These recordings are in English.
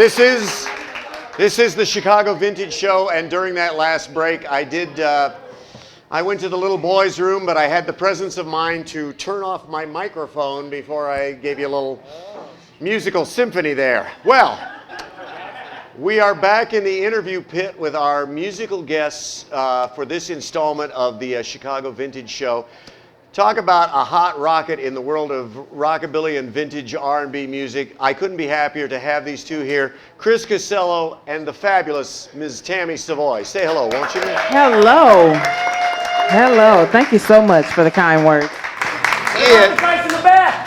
This is the Chicago Vintage Show, and during that last break, I went to the little boys' room, but I had the presence of mind to turn off my microphone before I gave you a little musical symphony there. Well, we are back in the interview pit with our musical guests for this installment of the Chicago Vintage Show. Talk about a hot rocket in the world of rockabilly and vintage R&B music. I couldn't be happier to have these two here, Chris Casello and the fabulous Ms. Tammy Savoy. Say hello, won't you? Hello. Hello. Thank you so much for the kind words. And guys in the back.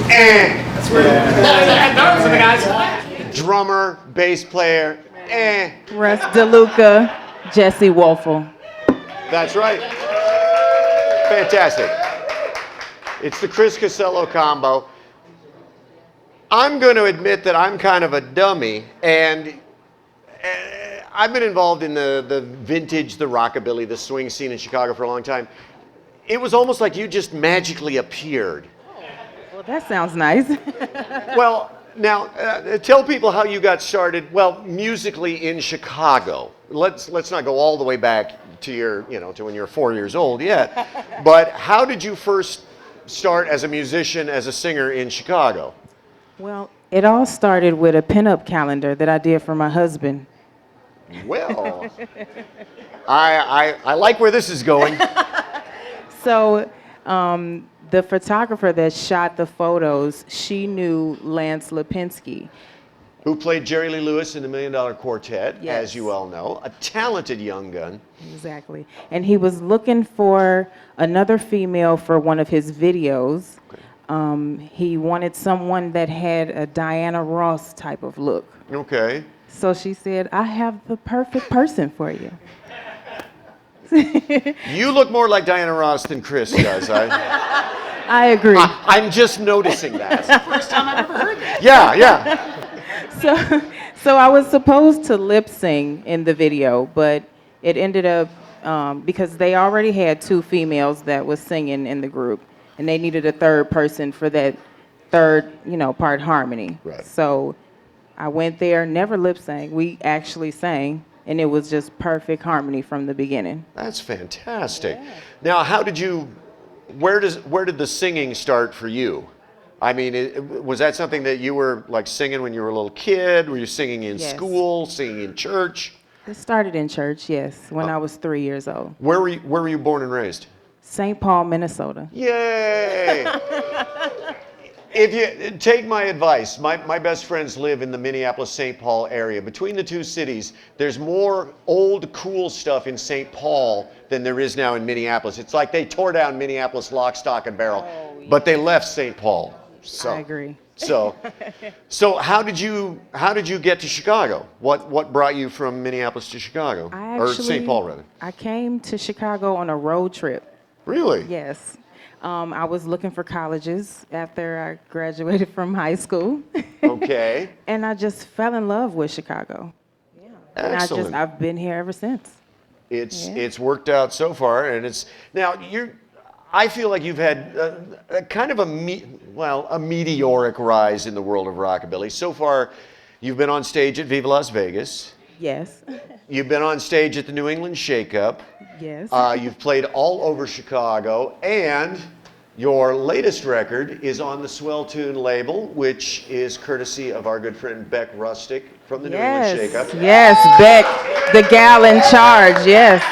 That's where those are the guys. Drummer, bass player, Russ DeLuca, Jesse Wolfel. That's right. Fantastic. It's the Chris Casello combo. I'm going to admit that I'm kind of a dummy, and I've been involved in the vintage, the rockabilly, the swing scene in Chicago for a long time. It was almost like you just magically appeared. Well, that sounds nice. Well, now tell people how you got started. Well, musically in Chicago. Let's not go all the way back to your, to when you were 4 years old yet. But how did you first start as a musician, as a singer in Chicago? Well, it all started with a pinup calendar that I did for my husband. Well, I like where this is going. So, the photographer that shot the photos, she knew Lance Lipinski. Who played Jerry Lee Lewis in the $1 Million Quartet, Yes. as you well know. A talented young gun. Exactly. And he was looking for another female for one of his videos. Okay. He wanted someone that had a Diana Ross type of look. Okay. So she said, I have the perfect person for you. You look more like Diana Ross than Chris does. I agree. I'm just noticing that. First time I've ever heard that. Yeah. So I was supposed to lip sing in the video, but it ended up, because they already had two females that was singing in the group, and they needed a third person for that third, part harmony. Right. So I went there, never lip sang. We actually sang, and it was just perfect harmony from the beginning. That's fantastic. Yeah. Now, where did the singing start for you? I mean, was that something that you were like singing when you were a little kid? Were you singing in school, singing in church? It started in church, yes, when I was 3 years old. Where were you born and raised? St. Paul, Minnesota. Yay! If you take my advice, my best friends live in the Minneapolis-St. Paul area. Between the two cities, there's more old, cool stuff in St. Paul than there is now in Minneapolis. It's like they tore down Minneapolis lock, stock, and barrel, but they left St. Paul. So, I agree. So how did you get to Chicago? What brought you from Minneapolis to Chicago? Or St. Paul, rather? I came to Chicago on a road trip. Really? Yes. I was looking for colleges after I graduated from high school. Okay. And I just fell in love with Chicago. Yeah. Excellent. And I've been here ever since. It's worked out so far, and I feel like you've had a kind of a meteoric rise in the world of rockabilly. So far, you've been on stage at Viva Las Vegas. Yes. You've been on stage at the New England Shake-Up. Yes. You've played all over Chicago, and your latest record is on the Swell Tune label, which is courtesy of our good friend Beck Rustick from the New England Shake-Up. Yes, Beck, the gal in charge, yes.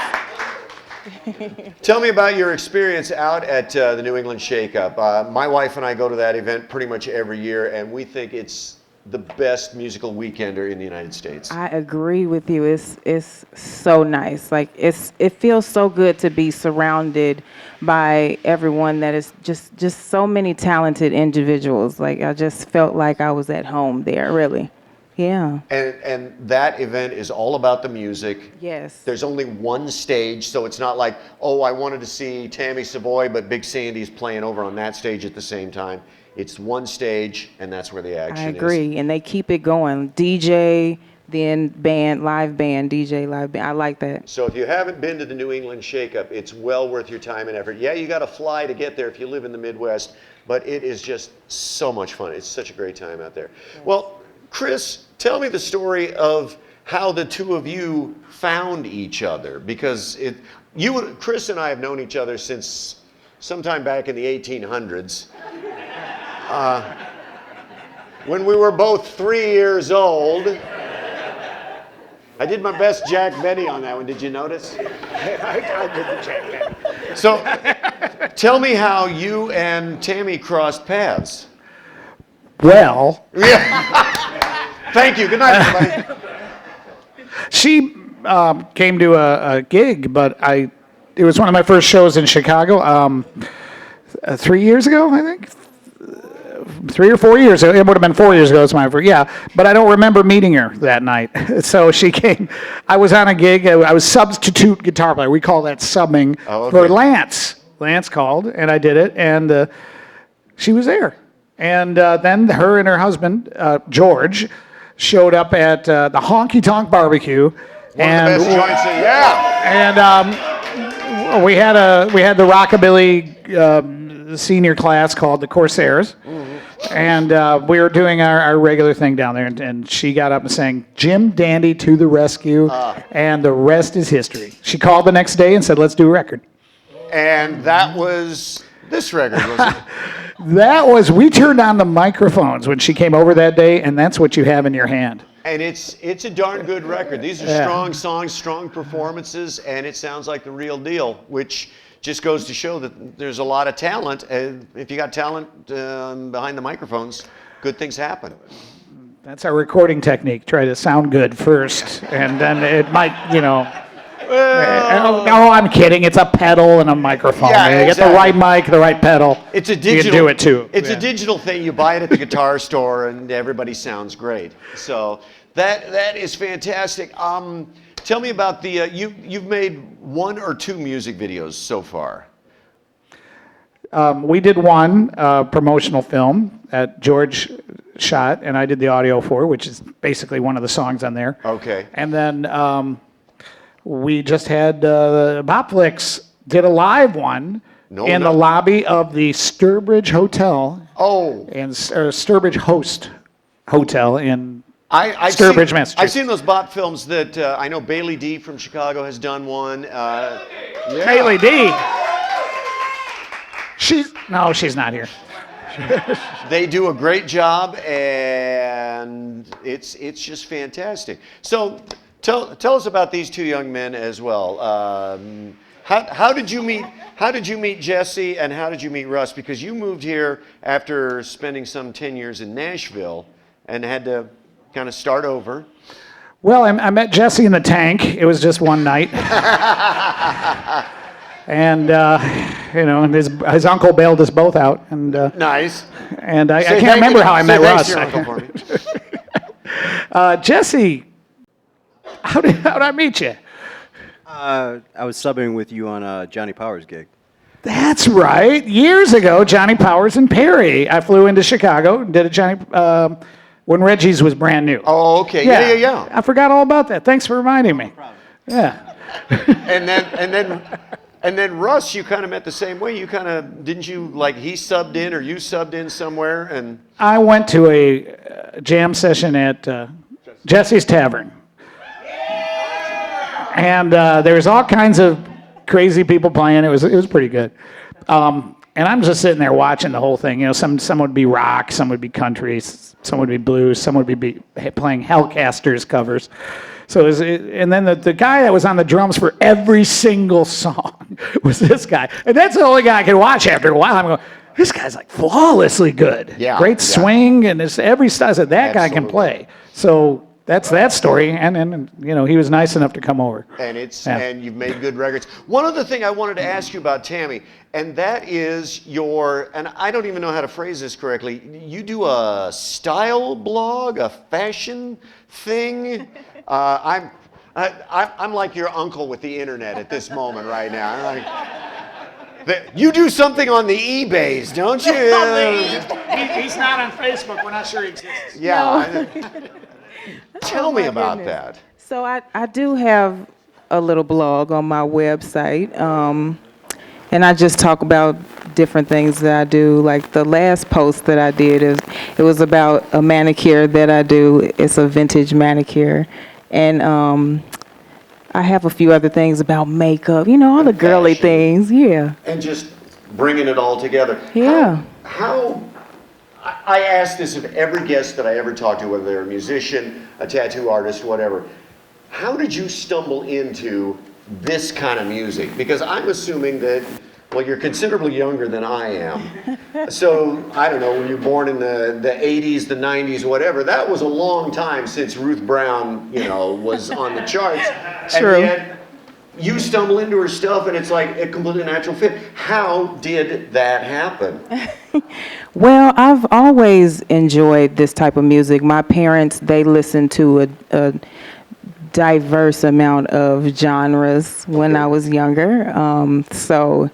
Tell me about your experience out at the New England Shake-Up. My wife and I go to that event pretty much every year, and we think it's the best musical weekender in the United States. I agree with you. It's so nice. Like it feels so good to be surrounded by everyone that is just so many talented individuals. Like I just felt like I was at home there, really. Yeah. And that event is all about the music. Yes. There's only one stage, so it's not like, oh, I wanted to see Tammy Savoy, but Big Sandy's playing over on that stage at the same time. It's one stage, and that's where the action is. I agree, and they keep it going. DJ, then band, live band, DJ, live band. I like that. So if you haven't been to the New England Shake-Up, it's well worth your time and effort. Yeah, you got to fly to get there if you live in the Midwest, but it is just so much fun. It's such a great time out there. Yeah. Well, Chris, tell me the story of how the two of you found each other, because Chris and I have known each other since sometime back in the 1800s. When we were both 3 years old. I did my best Jack Benny on that one. Did you notice? I did the Jack Benny. So, tell me how you and Tammy crossed paths. Well, Thank you. Good night, everybody. she came to a gig, but it was one of my first shows in Chicago 3 years ago, I think. 3 or 4 years ago. It would have been 4 years ago. It's my first, yeah. But I don't remember meeting her that night. So she came. I was on a gig. I was substitute guitar player. We call that subbing for Lance. Lance called, and I did it, and she was there. And then her and her husband, George, showed up at the Honky Tonk Barbecue. One of the best joints, And we had the rockabilly senior class called the Corsairs. And we were doing our regular thing down there, and she got up and sang "Jim Dandy to the Rescue," and the rest is history. She called the next day and said, "Let's do a record." And that was this record, wasn't it? We turned on the microphones when she came over that day, and that's what you have in your hand. And it's a darn good record. These are strong songs, strong performances, and it sounds like the real deal, which just goes to show that there's a lot of talent. And if you got talent behind the microphones, good things happen. That's our recording technique. Try to sound good first, and then it might, no, I'm kidding. It's a pedal and a microphone. Yeah, you get the right mic, the right pedal. It's a digital. You can do it too. It's a digital thing. You buy it at the guitar store, and everybody sounds great. So that is fantastic. Tell me about you've made 1 or 2 music videos so far. We did one promotional film that George shot, and I did the audio for, which is basically one of the songs on there. Okay. And then we just had Bopflix did a live one in the lobby of the Sturbridge Hotel. And Sturbridge Hotel in Sturbridge, Massachusetts. I've seen those bot films that I know Bailey D from Chicago has done one. Bailey D. She's not here. They do a great job, and it's just fantastic. So tell us about these two young men as well. How did you meet? How did you meet Jesse, and how did you meet Russ? Because you moved here after spending some 10 years in Nashville, and had to kind of start over. Well, I met Jesse in the tank. It was just one night. And, and his uncle bailed us both out. And nice. And I can't remember how I met Russ. Jesse, how did I meet you? I was subbing with you on a Johnny Powers gig. That's right. Years ago, Johnny Powers and Perry. I flew into Chicago, did a Johnny... when Reggie's was brand new. Oh, okay. Yeah. I forgot all about that. Thanks for reminding me. No problem. Yeah. and then Russ, you kind of met the same way. You kind of didn't you like he subbed in or you subbed in somewhere and. I went to a jam session at Jesse's Tavern, and there was all kinds of crazy people playing. It was pretty good. And I'm just sitting there watching the whole thing. Some would be rock, some would be country, some would be blues, some would be playing Hellcasters covers. So and then the guy that was on the drums for every single song was this guy. And that's the only guy I could watch after a while. I'm going, this guy's like flawlessly good. Yeah. Great swing and every style. I said, that guy can play. So that's that story, and he was nice enough to come over. And and you've made good records. One other thing I wanted to ask you about Tammy, and that is and I don't even know how to phrase this correctly. You do a style blog, a fashion thing. I'm like your uncle with the internet at this moment right now. I'm like, you do something on the eBays, don't you? He's not on Facebook. We're not sure he exists. Yeah. No. Tell me about that. So I do have a little blog on my website, and I just talk about different things that I do. Like the last post that I did It was about a manicure that I do. It's a vintage manicure. And I have a few other things about makeup, all the girly fashion. things. Yeah. And just bringing it all together. Yeah. I ask this of every guest that I ever talk to, whether they're a musician, a tattoo artist, whatever. How did you stumble into this kind of music? Because I'm assuming that, well, you're considerably younger than I am. So, I don't know, when you're born in the 80s, the 90s, whatever, that was a long time since Ruth Brown, was on the charts. True. And yet, you stumble into her stuff and it's like a completely natural fit. How did that happen? Well, I've always enjoyed this type of music. My parents, they listened to a diverse amount of genres when I was younger. So,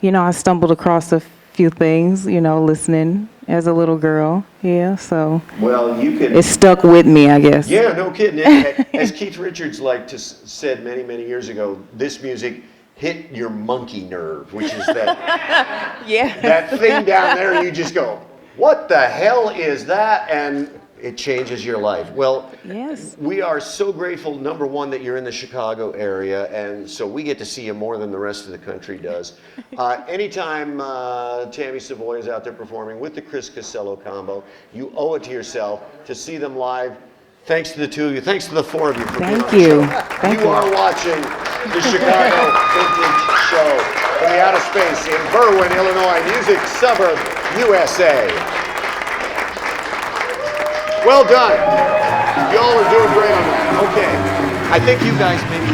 I stumbled across a few things, listening as a little girl. Yeah, so Well, you can. it stuck with me, I guess. Yeah, no kidding. As Keith Richards said many, many years ago, this music hit your monkey nerve, which is that Yeah. that thing down there, and you just go, "What the hell is that?" And it changes your life. Well, Yes. we are so grateful, number one, that you're in the Chicago area, and so we get to see you more than the rest of the country does. Anytime Tammy Savoy is out there performing with the Chris Casello combo, you owe it to yourself to see them live. Thanks to the two of you. Thanks to the four of you for being on Thank the you. show. Thank You you. are watching the Chicago Vintage Show from the outer space in Berwyn, Illinois, music suburb, USA. Well done. Y'all are doing great on that. Okay. I think you guys maybe